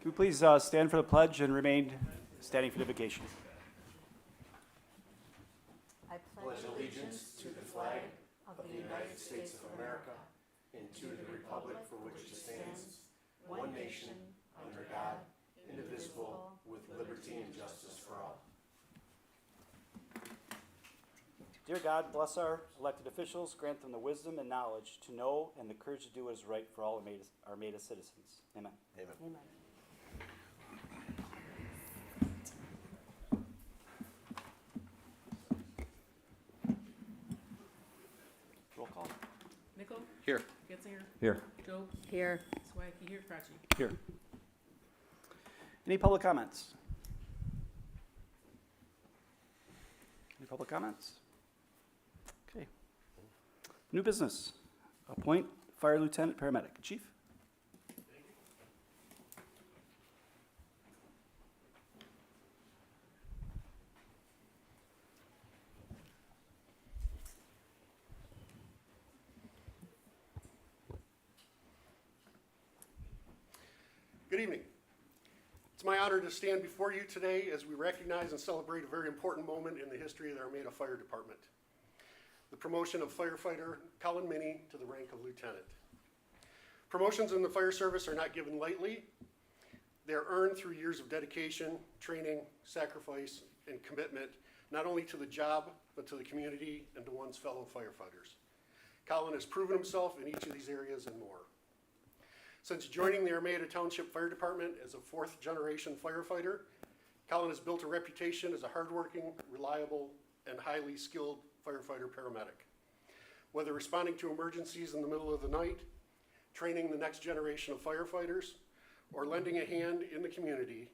we please stand for the pledge and remain standing for the invocation? I pledge allegiance to the flag of the United States of America and to the republic for which it stands, one nation, under God, indivisible, with liberty and justice for all. Dear God, bless our elected officials, grant them the wisdom and knowledge to know and the courage to do what is right for all Armada citizens. Amen. Amen. Amen. Roll call. Nickel? Here. Getzinger? Here. Joe? Here. Swaggy here, Cratchy. Here. Any public comments? Any public comments? Okay. New business. Appoint fire lieutenant paramedic. Chief? Good evening. It's my honor to stand before you today as we recognize and celebrate a very important moment in the history of the Armada Fire Department. The promotion of firefighter Colin Minnie to the rank of lieutenant. Promotions in the fire service are not given lightly. They are earned through years of dedication, training, sacrifice, and commitment, not only to the job, but to the community and to one's fellow firefighters. Colin has proven himself in each of these areas and more. Since joining the Armada Township Fire Department as a fourth-generation firefighter, Colin has built a reputation as a hardworking, reliable, and highly skilled firefighter-paramedic. Whether responding to emergencies in the middle of the night, training the next generation of firefighters, or lending a hand in the community,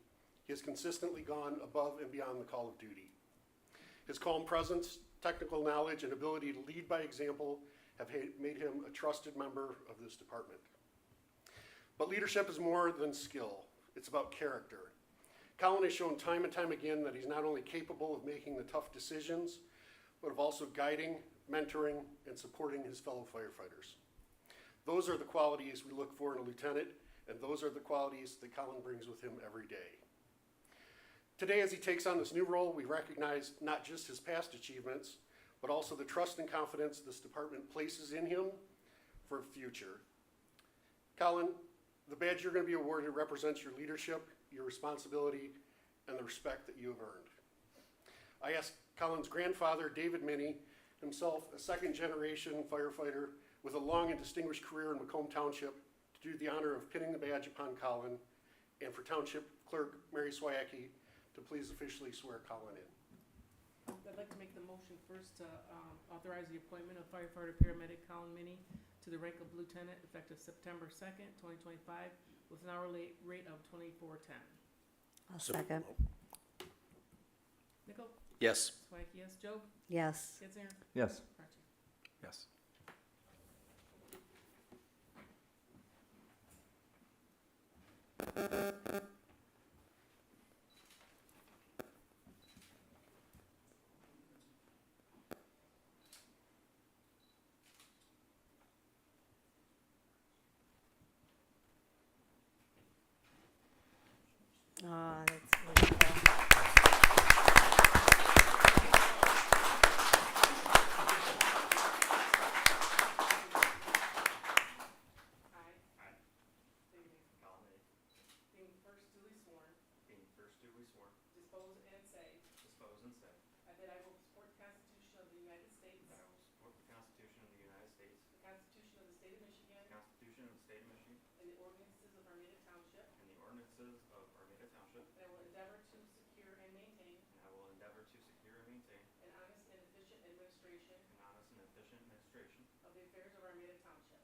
he has consistently gone above and beyond the call of duty. His calm presence, technical knowledge, and ability to lead by example have made him a trusted member of this department. But leadership is more than skill. It's about character. Colin has shown time and time again that he's not only capable of making the tough decisions, but of also guiding, mentoring, and supporting his fellow firefighters. Those are the qualities we look for in a lieutenant, and those are the qualities that Colin brings with him every day. Today, as he takes on this new role, we recognize not just his past achievements, but also the trust and confidence this department places in him for the future. Colin, the badge you're going to be awarded represents your leadership, your responsibility, and the respect that you have earned. I asked Colin's grandfather, David Minnie, himself a second-generation firefighter with a long and distinguished career in Macomb Township, to do the honor of pinning the badge upon Colin, and for Township Clerk Mary Swayacki to please officially swear Colin in. I'd like to make the motion first to authorize the appointment of firefighter paramedic Colin Minnie to the rank of lieutenant effective September 2nd, 2025, with an hourly rate of $24.10. I'll second. Nickel? Yes. Swaggy, yes. Joe? Yes. Getzinger? Yes. Cratchy. Yes. Oh, that's wonderful. Being first duly sworn, dispose and say that I will support the Constitution of the United States, the Constitution of the State of Michigan, and the ordinances of Armada Township, and I will endeavor to secure and maintain an honest and efficient administration of the affairs of Armada Township,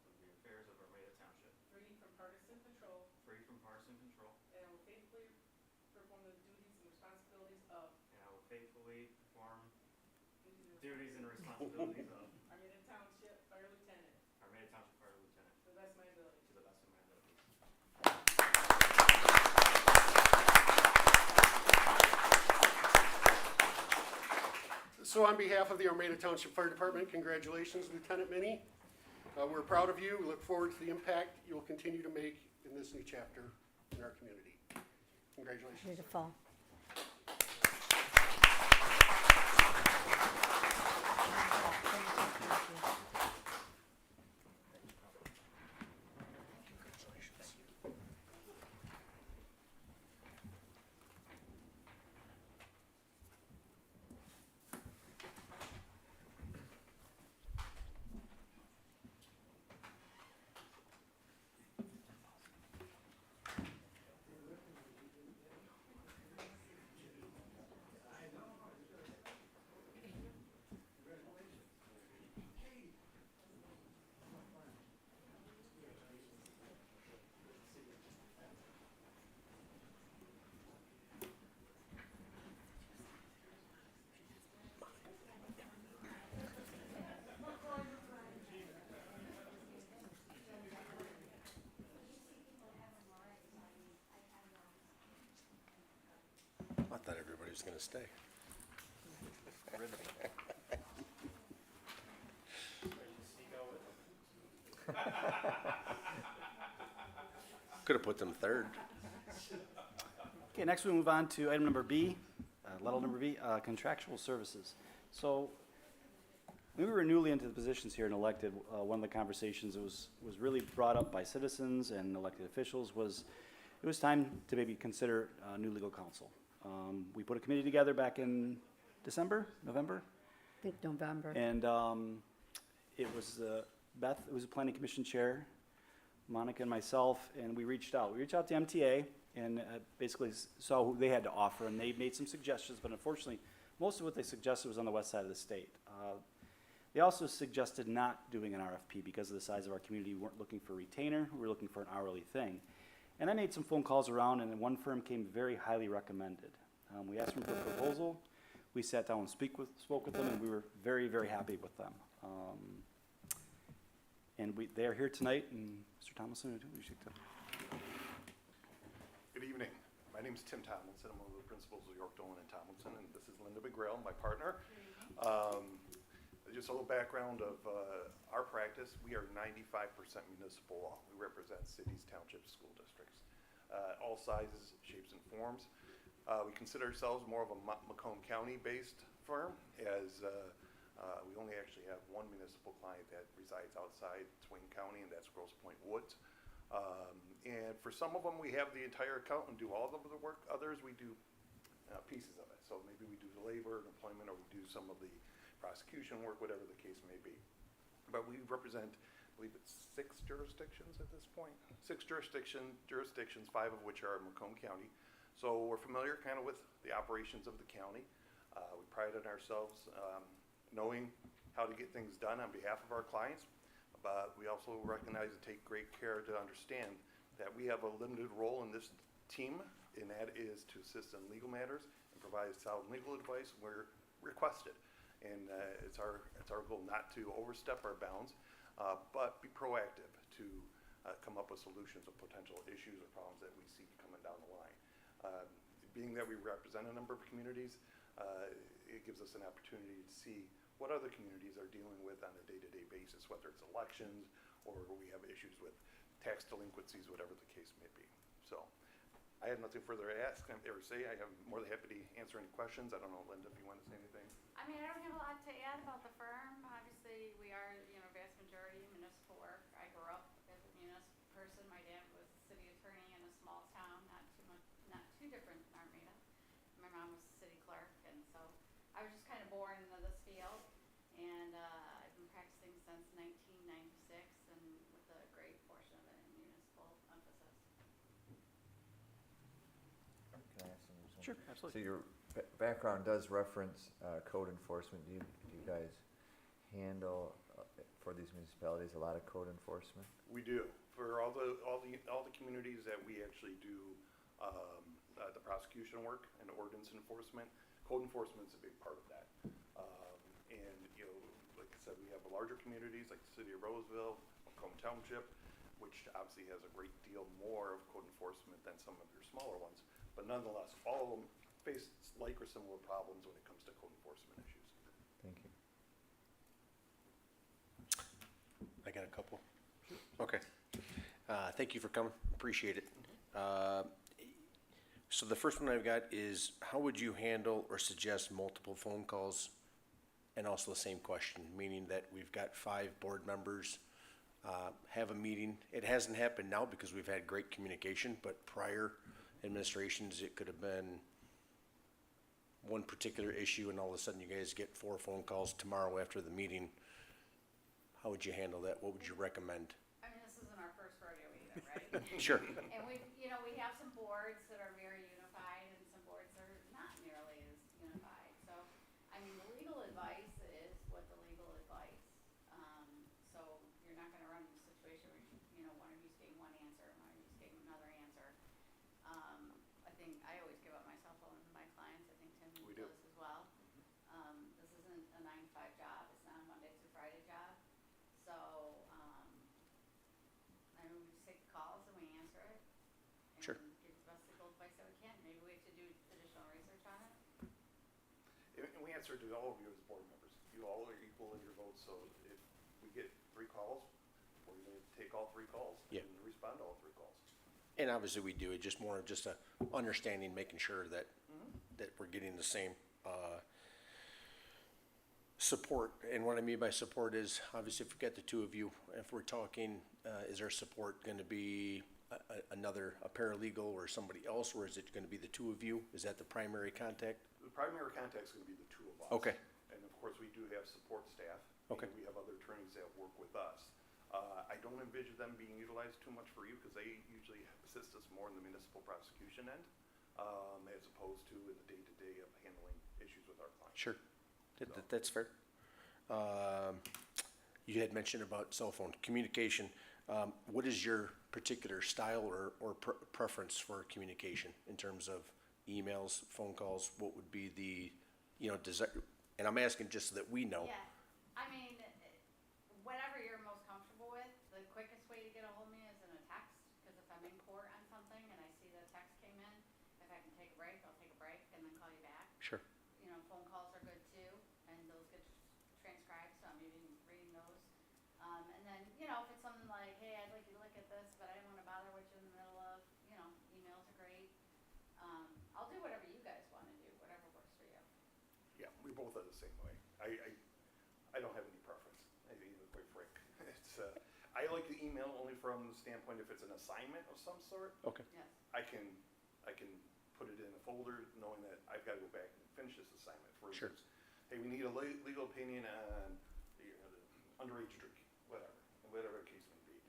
free from partisan control, and I will faithfully perform the duties and responsibilities of Armada Township Fire Lieutenant to the best of my ability. So on behalf of the Armada Township Fire Department, congratulations, Lieutenant Minnie. We're proud of you. We look forward to the impact you'll continue to make in this new chapter in our community. Congratulations. Beautiful. I thought everybody was gonna stay. Could have put them third. Okay, next we move on to item number B, letter number B, contractual services. So, when we were newly into the positions here and elected, one of the conversations that was really brought up by citizens and elected officials was, it was time to maybe consider new legal counsel. We put a committee together back in November? I think November. And it was Beth, it was the planning commission chair, Monica and myself, and we reached out. We reached out to MTA and basically saw who they had to offer, and they made some suggestions, but unfortunately, most of what they suggested was on the west side of the state. They also suggested not doing an RFP because of the size of our community. We weren't looking for a retainer, we were looking for an hourly thing. And I made some phone calls around, and one firm came very highly recommended. We asked them for a proposal. We sat down and spoke with them, and we were very, very happy with them. And they are here tonight, and Mr. Tomlinson, we should tell. Good evening. My name is Tim Tomlinson. I'm one of the principals of York, Dolan, and Tomlinson, and this is Linda McGrail, my partner. Just a little background of our practice. We are 95% municipal law. We represent cities, townships, school districts, all sizes, shapes, and forms. We consider ourselves more of a Macomb County-based firm, as we only actually have one municipal client that resides outside Swain County, and that's Grosse Pointe Woods. And for some of them, we have the entire account and do all of the work. Others, we do pieces of it. So maybe we do the labor and employment, or we do some of the prosecution work, whatever the case may be. But we represent, I believe it's 6 jurisdictions at this point. 6 jurisdictions, 5 of which are in Macomb County. So we're familiar kind of with the operations of the county. We pride on ourselves knowing how to get things done on behalf of our clients, but we also recognize and take great care to understand that we have a limited role in this team, and that is to assist in legal matters and provide sound legal advice where requested. And it's our goal not to overstep our bounds, but be proactive to come up with solutions of potential issues or problems that we see coming down the line. Being that we represent a number of communities, it gives us an opportunity to see what other communities are dealing with on a day-to-day basis, whether it's elections or we have issues with tax delinquencies, whatever the case may be. So I have nothing further to ask or say. I am more than happy to answer any questions. I don't know, Linda, if you want to say anything. I mean, I don't have a lot to add about the firm. Obviously, we are, vast majority municipal work. I grew up as a municipal person. My dad was city attorney in a small town, not too different than Armada. My mom was city clerk, and so I was just kind of born into this field. And I've been practicing since 1996, and with a great portion of it in municipal emphasis. Can I ask them something? Sure, absolutely. So your background does reference code enforcement. Do you guys handle for these municipalities a lot of code enforcement? We do. For all the communities that we actually do the prosecution work and ordinance enforcement, code enforcement is a big part of that. And like I said, we have larger communities like the city of Roseville, Macomb Township, which obviously has a great deal more of code enforcement than some of your smaller ones. But nonetheless, all of them face like or similar problems when it comes to code enforcement issues. Thank you. I got a couple. Okay. Thank you for coming. Appreciate it. So the first one I've got is, how would you handle or suggest multiple phone calls? And also the same question, meaning that we've got 5 board members, have a meeting. It hasn't happened now because we've had great communication, but prior administrations, it could have been one particular issue and all of a sudden you guys get 4 phone calls tomorrow after the meeting. How would you handle that? What would you recommend? I mean, this isn't our first rodeo either, right? Sure. And we have some boards that are very unified and some boards that are not nearly as unified. So, I mean, the legal advice is what the legal advice. So you're not gonna run into a situation where, one of you's getting one answer and one of you's getting another answer. I think I always give up my cell phone to my clients. I think Tim We do. does as well. This isn't a 9 to 5 job. It's not a Monday through Friday job. So, I mean, we just take the calls and we answer it. Sure. And give the best legal advice that we can. Maybe we have to do additional research on it. And we answer to all of you as board members. You all are equal in your votes, so if we get 3 calls, we're gonna take all 3 calls. Yeah. And respond to all 3 calls. And obviously we do it just more of just a understanding, making sure that, that we're getting the same, support. And what I mean by support is, obviously if we get the 2 of you, if we're talking, is our support gonna be a paralegal or somebody else, or is it gonna be the 2 of you? Is that the primary contact? The primary contact's gonna be the 2 of us. Okay. And of course, we do have support staff. Okay. And we have other attorneys that work with us. I don't envision them being utilized too much for you, because they usually assist us more in the municipal prosecution end, as opposed to in the day-to-day of handling issues with our clients. Sure, that's fair. You had mentioned about cell phone communication. What is your particular style or preference for communication in terms of emails, phone calls? What would be the, desire? And I'm asking just so that we know. Yeah, I mean, whatever you're most comfortable with. The quickest way to get a hold of me is in a text, because if I'm in court on something and I see the text came in, if I can take a break, I'll take a break and then call you back. Sure. Phone calls are good too, and those get transcribed, so I'm even reading those. And then, if it's something like, hey, I'd like you to look at this, but I didn't wanna bother with you in the middle of, emails are great. I'll do whatever you guys wanna do, whatever works for you. Yeah, we both are the same way. I don't have any preference, quite frank. It's, I like the email only from the standpoint if it's an assignment of some sort, Okay. Yes. I can put it in a folder knowing that I've gotta go back and finish this assignment. For Sure. instance, hey, we need a legal opinion on the underage drinking, whatever the case may be.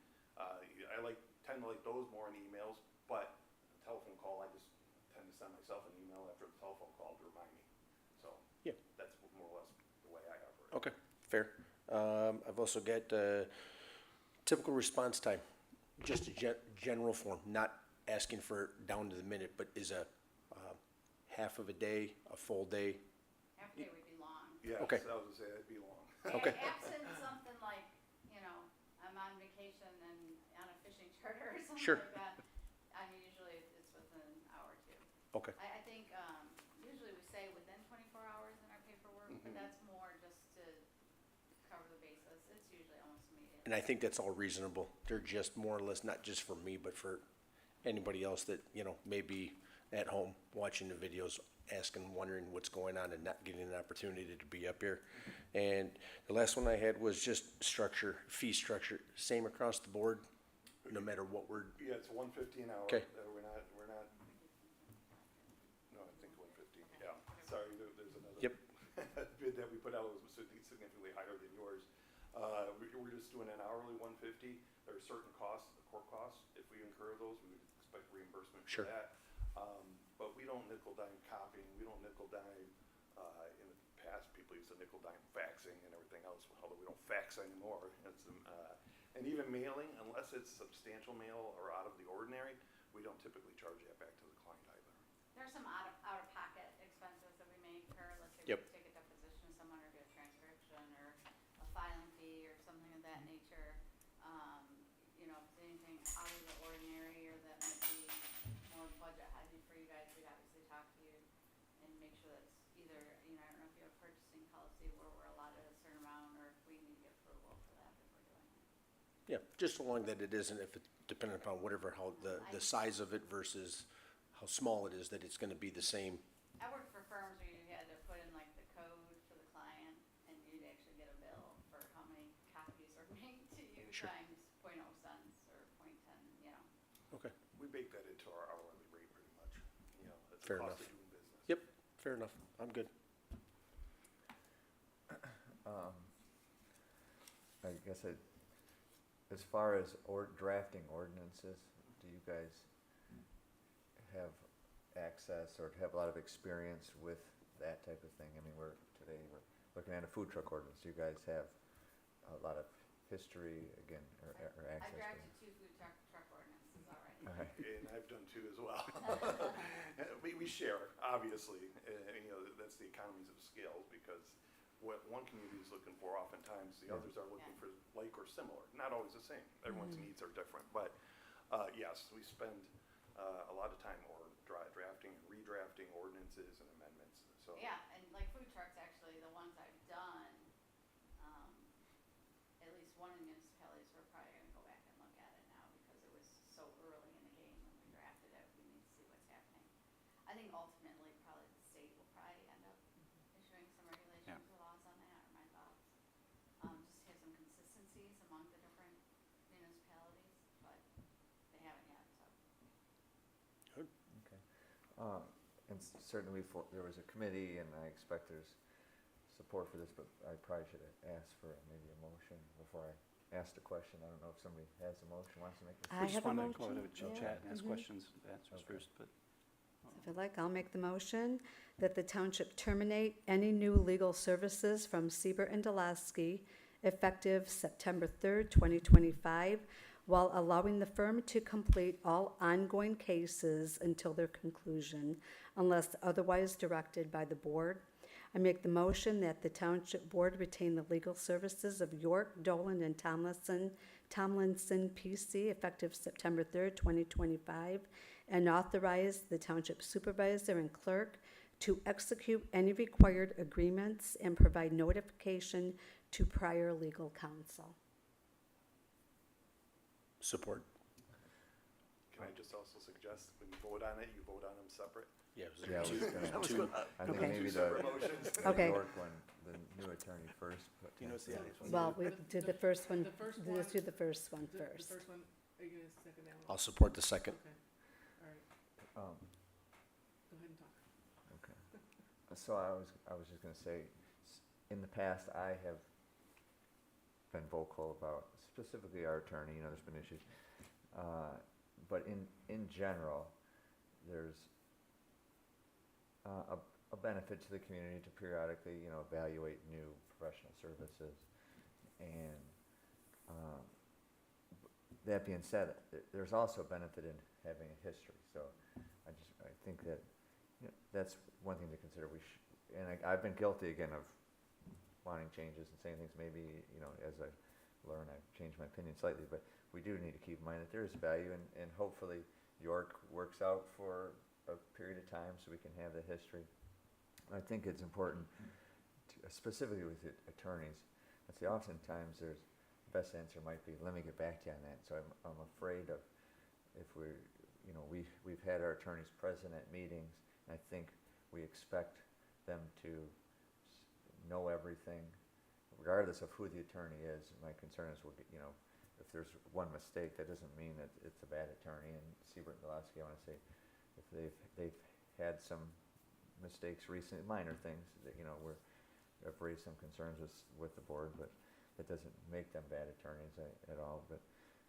I tend to like those more in emails, but a telephone call, I just tend to send myself an email after the telephone call to remind me. So, Yeah. that's more or less the way I operate. Okay, fair. I've also got typical response time, just a general form, not asking for down to the minute, but is a half of a day, a full day? Half day would be long. Yeah, Okay. so I was gonna say, it'd be long. Okay. Absent something like, I'm on vacation and on a fishing charter or something Sure. like that. I mean, usually it's within an hour or 2. Okay, I think, usually we say within 24 hours in our paperwork, but that's more just to cover the basis. It's usually almost immediate. and I think that's all reasonable. They're just more or less, not just for me, but for anybody else that, may be at home watching the videos, asking, wondering what's going on and not getting an opportunity to be up here. And the last one I had was just structure, fee structure, same across the board, no matter what we're, Yeah, it's $150 an hour. Okay. We're not, no, I think 150, yeah. Sorry, there's another. Yep. Bid that we put out was significantly higher than yours. We're just doing an hourly 150. There are certain costs, the court costs. If we incur those, we would expect reimbursement Sure. for that. But we don't nickel dime copying, we don't nickel dime, in the past, people used to nickel dime faxing and everything else, although we don't fax anymore. And even mailing, unless it's substantial mail or out of the ordinary, we don't typically charge that back to the client either. There's some out-of-pocket expenses that we may incur, let's say Yep. we take a deposition of someone or do a transcription or a filing fee or something of that nature. If it's anything out of the ordinary or that might be more budget heavy for you guys, we'd obviously talk to you and make sure that's either, I don't know if you have a purchasing policy where we're allotted a certain amount or if we need to get approval for that before doing it. Yeah, just so long that it isn't, if it, depending upon whatever, how the size of it versus how small it is, that it's gonna be the same. I worked for firms where you had to put in like the code for the client, and you'd actually get a bill for how many copies were made to you Sure. times .0 cents or .10, you know. Okay, We bake that into our hourly rate pretty much, you know, it's Fair the cost enough. of doing business. yep, fair enough, I'm good. I guess as far as drafting ordinances, do you guys have access or have a lot of experience with that type of thing? I mean, today we're looking at a food truck ordinance. Do you guys have a lot of history again or I access? drafted 2 food truck ordinances already. All right. And I've done two as well. We share, obviously, you know, that's the economies of scale, because what one community is looking for, oftentimes the others are looking for like or similar, not always the same. Everyone's needs are different, but yes, we spend a lot of time drafting and redrafting ordinances and amendments, so. Yeah, and like food trucks, actually, the ones I've done, at least one of the municipalities, we're probably gonna go back and look at it now because it was so early in the game when we drafted it. We need to see what's happening. I think ultimately, probably the state will probably end up issuing some regulations or laws on that, are my thoughts. Just to have some consistencies among the different municipalities, but they haven't yet, so. Okay. And certainly there was a committee, and I expect there's support for this, but I probably should have asked for maybe a motion before I asked the question. I don't know if somebody has a motion, wants to make a. We I just have a wanna go motion, ahead and yeah. chat and ask Mhm. questions, answers Okay. first, but. If you'd like, I'll make the motion that the township terminate any new legal services from Siebert and Delasky effective September 3rd, 2025, while allowing the firm to complete all ongoing cases until their conclusion, unless otherwise directed by the board. I make the motion that the township board retain the legal services of York, Dolan, and Tomlinson PC effective September 3rd, 2025, and authorize the township supervisor and clerk to execute any required agreements and provide notification to prior legal counsel. Support. Can I just also suggest, when you vote on it, you vote on them separate? Yeah, it was Yeah, I was two, gonna- two. I think Okay. maybe Two separate the motions. Okay. York one, the new attorney first. but- You know, it's the obvious one. Well, we did the first one, The first let's one- do the first one The first. first one, are you gonna second that one? I'll support the second. Okay, all right, Um, go ahead and talk. Okay. So I was just gonna say, in the past, I have been vocal about specifically our attorney, you know, there's been issues. But in general, there's a benefit to the community to periodically, you know, evaluate new professional services. And that being said, there's also benefit in having a history. So I think that, you know, that's one thing to consider. And I've been guilty again of wanting changes and saying things maybe, you know, as I learn, I've changed my opinion slightly, but we do need to keep in mind that there is value, and hopefully York works out for a period of time so we can have the history. I think it's important, specifically with attorneys, I'd say oftentimes the best answer might be, let me get back to you on that. So I'm afraid of, if we're, you know, we've had our attorneys present at meetings, and I think we expect them to know everything, regardless of who the attorney is. My concern is, you know, if there's one mistake, that doesn't mean that it's a bad attorney. And Siebert and Delasky, I want to say, if they've had some mistakes recently, minor things that, you know, I've raised some concerns with the board, but that doesn't make them bad attorneys at all. But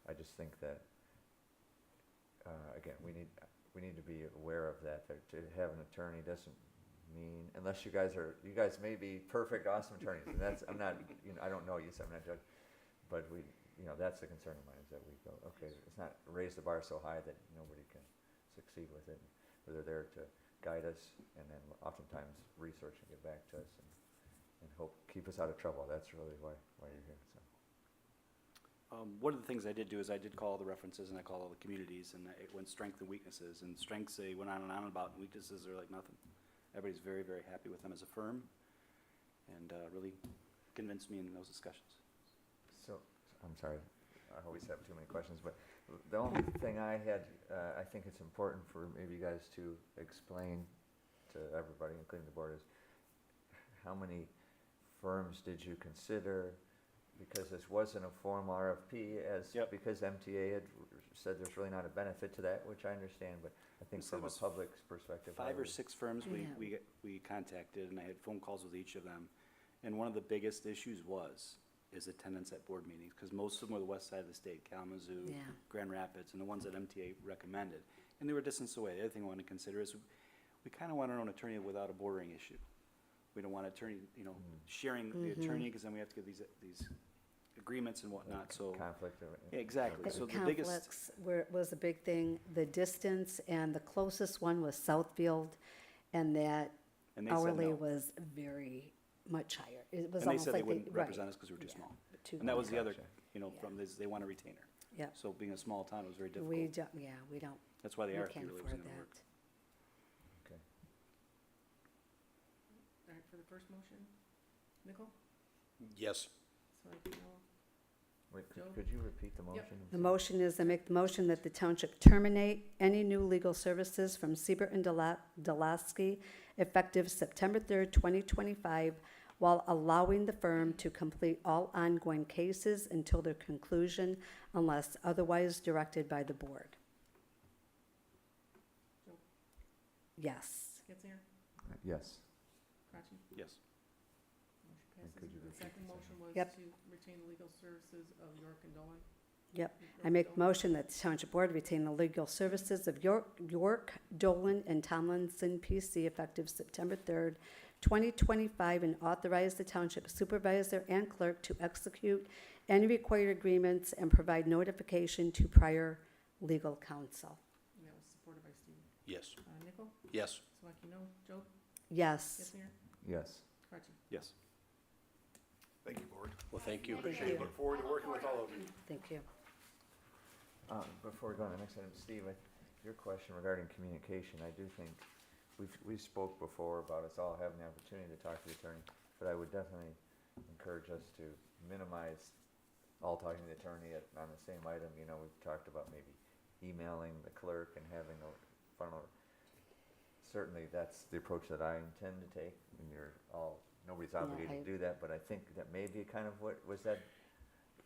I just think that again, we need to be aware of that. To have an attorney doesn't mean, unless you guys may be perfect, awesome attorneys, and I'm not, you know, I don't know you, so I'm not judging, but you know, that's the concern of mine, is that we go, okay, let's not raise the bar so high that nobody can succeed with it. But they're there to guide us, and then oftentimes research and get back to us, and keep us out of trouble. That's really why you're here. So. One of the things I did do is I did call all the references, and I called all the communities, and it went strengths and weaknesses, and strengths they went on and on about, and weaknesses are like nothing. Everybody's very, very happy with them as a firm, and really convinced me in those discussions. So, I'm sorry, I always have too many questions, but the only thing I had, I think it's important for maybe you guys to explain to everybody, including the board, is how many firms did you consider? Because this wasn't a formal RFP because MTA had said there's really not a benefit to that, which I understand, but I think We said from it a was public's perspective. how 5 or we- 6 firms we contacted, and I had phone calls with each of them. And one of the biggest issues is attendance at board meetings, because most of them were the west side of the state, Kalamazoo, Yeah. Grand Rapids, and the ones that MTA recommended. And they were distance away. The other thing I want to consider is we kind of want our own attorney without a bordering issue. We don't want attorney, sharing the attorney, because then we have to get these agreements and whatnot, so. Conflict of. Yeah, exactly. The So the biggest, conflicts was a big thing, the distance, and the closest one was Southfield, and that and they said hourly no. was very much higher. It was And they almost said they like wouldn't right. represent us because we were too Yeah, small. too And that was the other, Yeah. from this, they want a retainer. Yeah, So being a small town, it was very we difficult. don't, we don't, That's why the we RFP can't really afford wasn't gonna work. that. All right, for the first motion, Nickel, Yes. Sorrentino, Wait, Joe? could you repeat the motion? The motion is, I make the motion that the township terminate any new legal services from Siebert and Delasky effective September 3rd, 2025, while allowing the firm to complete all ongoing cases until their conclusion unless otherwise directed by the board. Joe? Yes. Getzinger, Yes. Kratky, Yes. motion And passes. could you The repeat second the motion was Yep. to retain the legal services of York and Dolan. Yep. York I make Dolan. motion that the township board retain the legal services of York, Dolan, and Tomlinson PC effective September 3rd, 2025, and authorize the township supervisor and clerk to execute any required agreements and provide notification to prior legal counsel. And that was supported by Steve. Yes. Nickel, Yes. Sorrentino, Joe, Yes. Getzinger, Yes. Kratky. Yes. Thank you, board. Well, thank you. Thank Appreciate it. you. Look forward to working with all of you. Thank you. Before we go on to the next item, Steve, your question regarding communication, I do think, we spoke before about us all having the opportunity to talk to the attorney, but I would definitely encourage us to minimize all talking to the attorney on the same item. We've talked about maybe emailing the clerk and having a funnel. Certainly, that's the approach that I intend to take, and nobody's obligated to do that, but I think that may be kind of what, was that?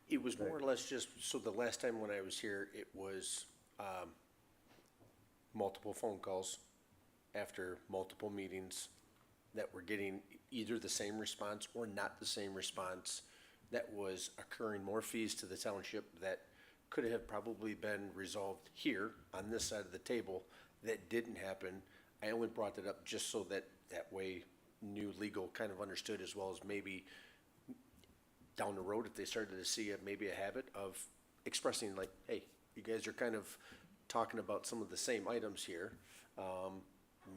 It was more or less just, so the last time when I was here, it was multiple phone calls after multiple meetings that were getting either the same response or not the same response, that was occurring more fees to the township that could have probably been resolved here on this side of the table. That didn't happen. I only brought that up just so that way new legal kind of understood, as well as maybe down the road, if they started to see maybe a habit of expressing like, hey, you guys are kind of talking about some of the same items here.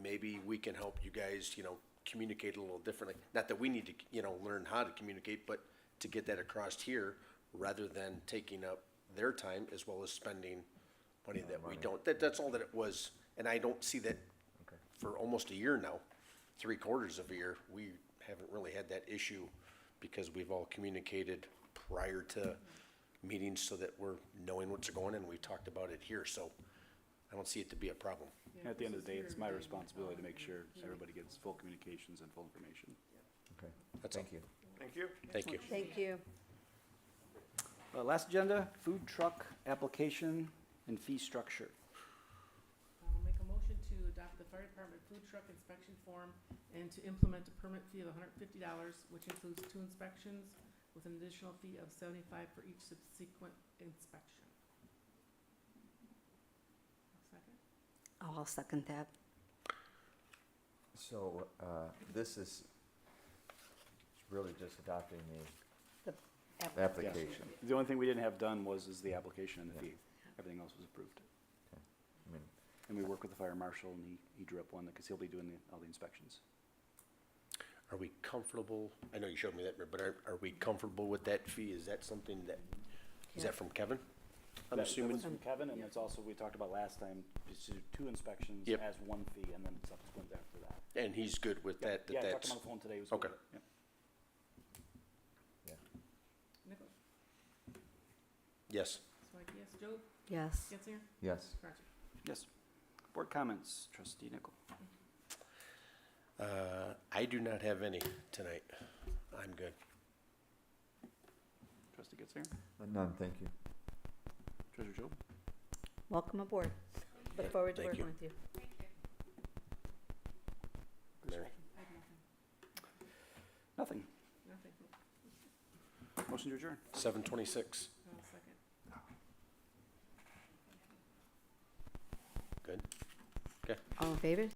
Maybe we can help you guys, communicate a little differently. Not that we need to, learn how to communicate, but to get that across here rather than taking up their time as well as spending money that we don't. That's all that it was. And I don't see that for almost a year now, 3/4 of a year. We haven't really had that issue because we've all communicated prior to meetings so that we're knowing what's going on, and we talked about it here. So I don't see it to be a problem. Yeah, At the end of this the day, is it's here my again, responsibility to make and sure he- everybody gets full communications and full information. Okay, That's all. thank you. Thank you. Thank you. Thank you. Last agenda, food truck application and fee structure. I'll make a motion to adopt the fire department food truck inspection form and to implement a permit fee of $150, which includes 2 inspections with an additional fee of $75 for each subsequent inspection. Second? I'll second that. So, this is really just adopting the application. The only thing we didn't have done is the application and the fee. Everything else was approved. I mean, And we worked with the fire marshal, and he drew up one, because he'll be doing all the inspections. Are we comfortable? I know you showed me that, but are we comfortable with that fee? Is that something that, is that from Kevin? I'm That assuming. was from Kevin, and it's also, we talked about last time, just to do 2 inspections Yep. as 1 fee, and then subsequent after that. And he's good with that, Yeah, I talked that's, to him on the phone today, he was good Okay. with it. Yep. Nichols? Yes. Swank, yes. Joe? Yes. Getzner? Yes. Cronje? Yes. Board comments, trustee Nickel. I do not have any tonight. I'm good. Trustee Getzinger, None, thank you. treasurer Joe. Welcome aboard. Look forward to Thank working you. with you. Thank you. Mary? I have nothing. Nothing. Nothing. Motion to adjourn. 7:26. Second. Good. Okay. All in favor?